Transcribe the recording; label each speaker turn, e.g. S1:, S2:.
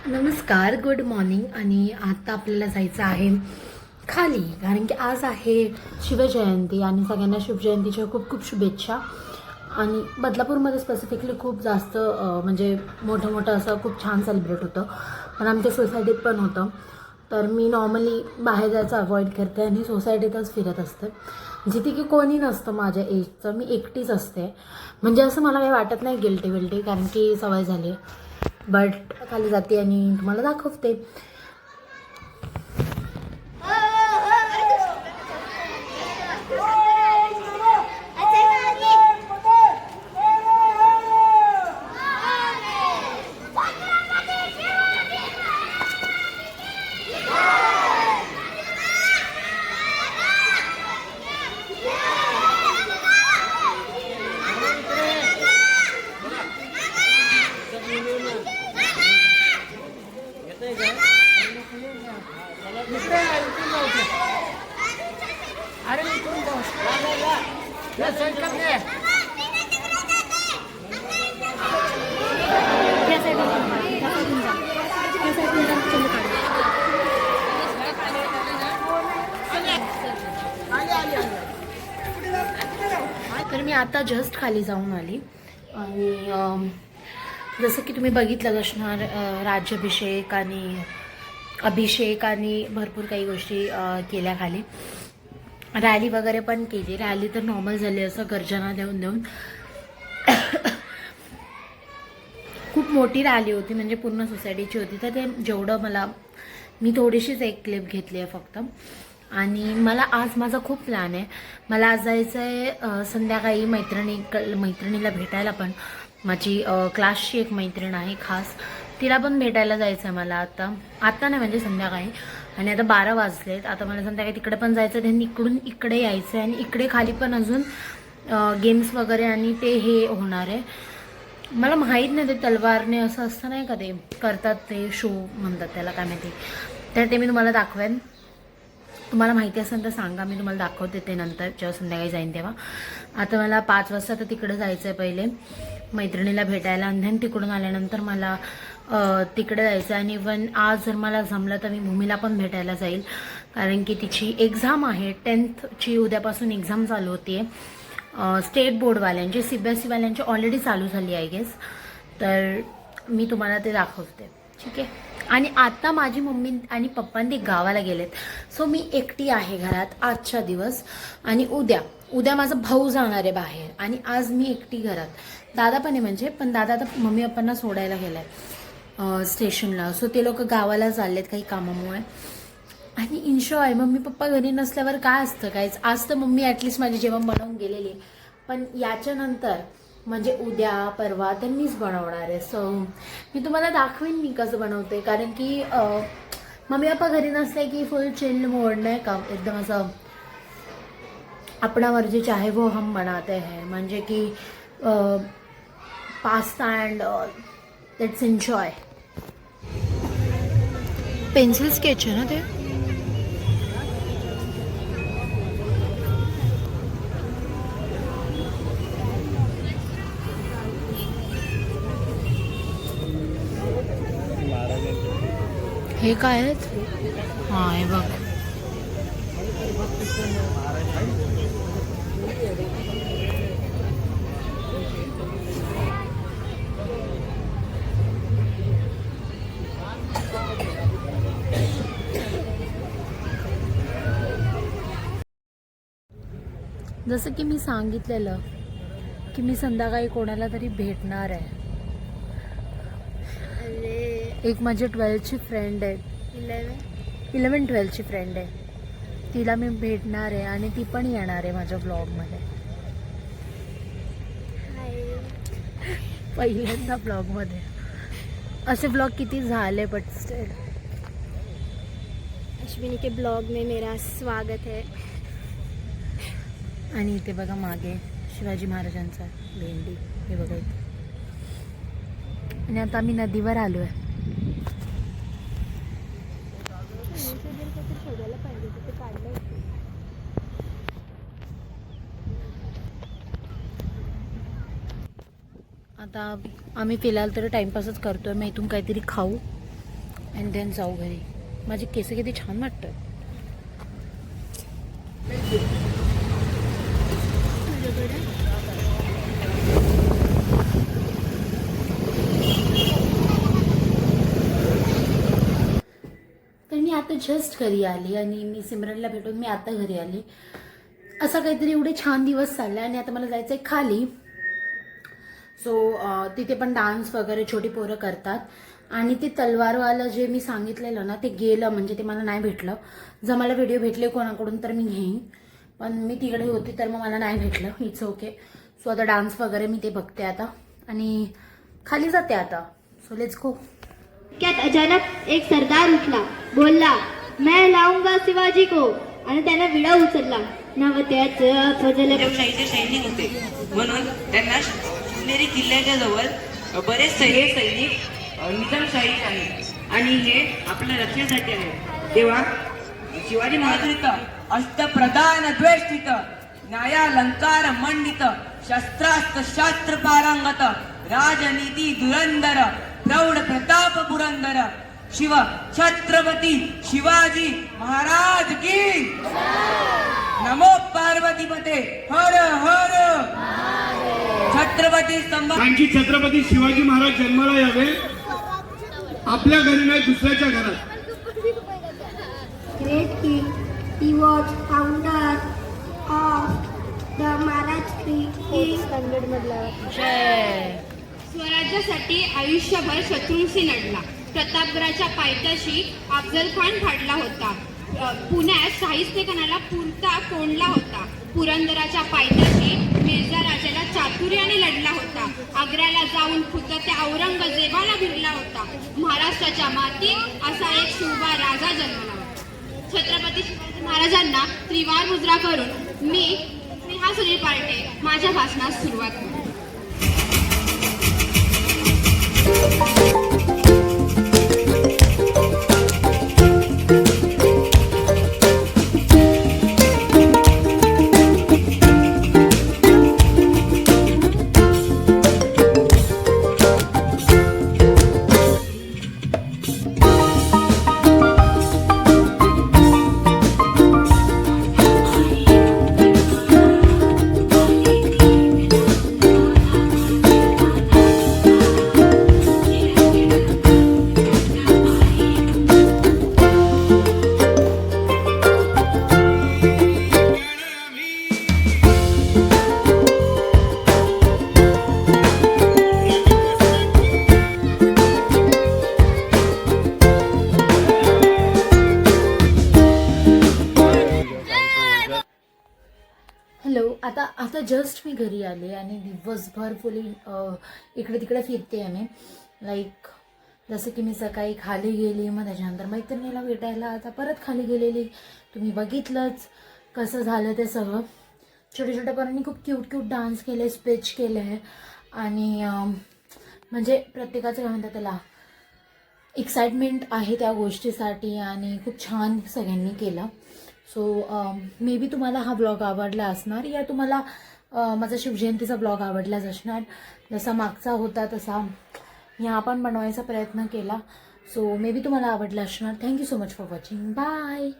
S1: नमस्कार, good morning. आणि आता आपल्याला जायचं आहे खाली, कारण की आज आहे शिवजयंती आणि सगळ्यांना शिवजयंतीच्या खूप खूप शुभेच्छा. आणि बदलापूरमध्ये स्पेसिफिकली खूप जास्त म्हणजे मोठं असं खूप छान सेलिब्रेट होतं, पण आमच्या सोसायटीत पण होतं. तर मी नॉर्मली बाहेर जायचं अवॉइड करते आणि सोसायटीतच फिरत असते, जिथे की कोणी नसतं माझ्या एजचं. मी एकटीच असते, म्हणजे असं मला काही वाटत नाही गिल्टी, कारण की सवय झाली आहे. बट खाली जाते आणि तुम्हाला दाखवते. तर मी आता जस्ट खाली जाऊन आली आणि जसं की तुम्ही बघितलं असणार, राज्याभिषेक आणि अभिषेक आणि भरपूर काही गोष्टी केल्या खाली. रॅली वगैरे पण केली. रॅली तर नॉर्मल झाली, असं गर्जना देऊन खूप मोठी रॅली होती, म्हणजे पूर्ण सोसायटीची होती. तर ते जेवढं मी थोडीशीच एक क्लिप घेतली आहे फक्त. आणि मला आज माझा खूप प्लॅन आहे. मला आज जायचं आहे संध्याकाळी मैत्रिणीला भेटायला. पण माझी क्लासची एक मैत्रीण आहे खास, तिला पण भेटायला जायचं आहे मला आता नाही, म्हणजे संध्याकाळी. आणि आता 12 वाजलेत. आता मला संध्याकाळी तिकडे पण जायचं आहे, त्यांनी इकडून इकडे यायचं आहे. आणि इकडे खाली पण अजून गेम्स वगैरे आणि ते हे होणार आहे. मला माहीत नाही, ते तलवारने असं असतं नाही का, ते करतात, ते शो म्हणतात त्याला, काय माहिती. तर ते मी तुम्हाला दाखवेन. तुम्हाला माहिती असेल तर सांगा, मी तुम्हाला दाखवते ते नंतर, जेव्हा संध्याकाळी जाईन तेव्हा. आता मला 5 वाजता तर तिकडे जायचं आहे पहिले मैत्रिणीला भेटायला, आणि then तिकडून आल्यानंतर मला तिकडे जायचं आहे. आणि इवन आज जर मला जमलं तर मी भूमीला पण भेटायला जाईल, कारण की तिची एक्झाम आहे 10th उद्यापासून एक्झाम चालू होती आहे. स्टेट बोर्डवाल्यांची, CBSE वाल्यांची ऑलरेडी चालू झाली आहे गेस. तर मी तुम्हाला ते दाखवते, ठीक आहे. आणि आता माझी मम्मी आणि पप्पा ते गावाला गेलेत, सो मी एकटी आहे घरात आजचा दिवस. आणि उद्या माझा भाऊ जाणार आहे बाहेर, आणि आज मी एकटी घरात. दादा पण आहे म्हणजे, पण दादा आता मम्मी पप्पांना सोडायला गेलाय स्टेशनला, सो ते लोक गावाला चाललेत काही कामामुळे. आणि एन्जॉय. मम्मी पप्पा घरी नसल्यावर काय असतं काहीच. आज तर मम्मी ॲटलिस्ट माझी जेवण बनवून गेलेली, पण याच्यानंतर म्हणजे उद्या परवा त्यांनीच बनवणार आहे. सो मी तुम्हाला दाखवेन मी कसं बनवते, कारण की मम्मी पप्पा घरी नसले की फुल चिल मोड, नाही का, एकदम असं अपना मर्जी चाहे वो हम बनाते हैं, म्हणजे की pasta and let's enjoy. Pencil sketch आहे ना ते. हे काय आहेत? हां, हे बघ. जसं की मी सांगितलेलं की मी संध्याकाळी कोणाला तरी भेटणार आहे. एक माझी 12th फ्रेंड आहे, 11-12th फ्रेंड आहे, तिला मी भेटणार आहे आणि ती पण येणार आहे माझ्या व्लॉगमध्ये. पहिल्यांदा ब्लॉगमध्ये. असे ब्लॉग किती झाले but still.
S2: Ashwini K blog में मेरा स्वागत है.
S1: आणि इथे बघा मागे शिवाजी महाराजांचा भेंडी, हे बघा इथे. आणि आता आम्ही नदीवर आलो आहे. आता आम्ही फिलहाल तर टाइमपासच करतोय. मग इथून काहीतरी खाऊ अँड देन जाऊ घरी. माझे केस किती छान वाटतं. तर मी आता जस्ट घरी आली आणि मी सिमरनला भेटून मी आता घरी आली. असा काहीतरी एवढे छान दिवस चालले आणि आता मला जायचं आहे खाली. सो तिथे पण डान्स वगैरे छोटी पोरं करतात. आणि ते तलवारवालं जे मी सांगितलेलं ना ते गेलं, म्हणजे ते मला नाही भेटलं. जर मला व्हिडिओ भेटले कोणाकडून तर मी घेईन, पण मी तिकडे होती तर मग मला नाही भेटलं. It's okay. सो आता डान्स वगैरे मी ते बघते आता आणि खाली जाते आता. So let's go.
S2: त्यात अचानक एक सरदार उठला, बोलला मैं लाऊंगा शिवाजी को, आणि त्याने विडा उचलला. नवत्याचं फजल
S3: लोकशाहीचे सैनिक होते म्हणून त्यांना शिवनेरी किल्ल्याच्या जवळ बरेच सैनिक निजामशाही आहेत आणि हे आपल्या रक्षणासाठी आहे. तेव्हा शिवाजी महाराज अष्टप्रधान द्वेष्टित, न्यायालंकार मंडित, शस्त्रास्त्र शास्त्र पारंगत, राजनीती धुरंधर, प्रौढ प्रताप पुरंदर, शिव छत्रपती शिवाजी महाराज की नमो पार्वतीपते हर हर. छत्रपती
S4: आणखी छत्रपती शिवाजी महाराज जन्माला यावे, आपल्या घरी नाही दुसऱ्याच्या घरात.
S2: Great king, he was founder of the Maharashtra
S1: जय.
S5: स्वराज्यासाठी आयुष्यभर शत्रूंशी लढला. प्रतापगडाच्या पायथ्याशी अफजल खान फाडला होता. पुण्यात शाहिस्तेखानाला पुरता कोंडला होता. पुरंदराच्या पायथ्याशी मिर्झा राजाला चातुर्याने लढला होता. आग्र्याला जाऊन खुद्द त्या औरंगजेबाला भिडला होता. महाराष्ट्राच्या मातीत असा एक शिवबा राजा जन्मला होता. छत्रपती शिवाजी महाराजांना त्रिवार मुद्रा करून मी स्नेहा सुनील पार्टे माझ्या भाषणास सुरुवात करतो.
S1: आता जस्ट मी घरी आले आणि दिवसभर फुली इकडे तिकडे फिरते आहे मी. लाईक जसं की मी सकाळी खाली गेली, मग त्याच्यानंतर मैत्रिणीला भेटायला आता परत खाली गेलेली. तुम्ही बघितलंच कसं झालं ते सगळं. छोट्या छोट्या पोरांनी खूप क्यूट डान्स केले, स्पीच केले आहे आणि म्हणजे प्रत्येकाचं काय म्हणतात त्याला एक्साइटमेंट आहे त्या गोष्टीसाठी आणि खूप छान सगळ्यांनी केलं. सो मे बी तुम्हाला हा ब्लॉग आवडला असणार या तुम्हाला माझा शिवजयंतीचा ब्लॉग आवडलाच असणार. जसा मागचा होता तसा ह्या पण बनवायचा प्रयत्न केला. सो मे बी तुम्हाला आवडला असणार. Thank you so much for watching. Bye.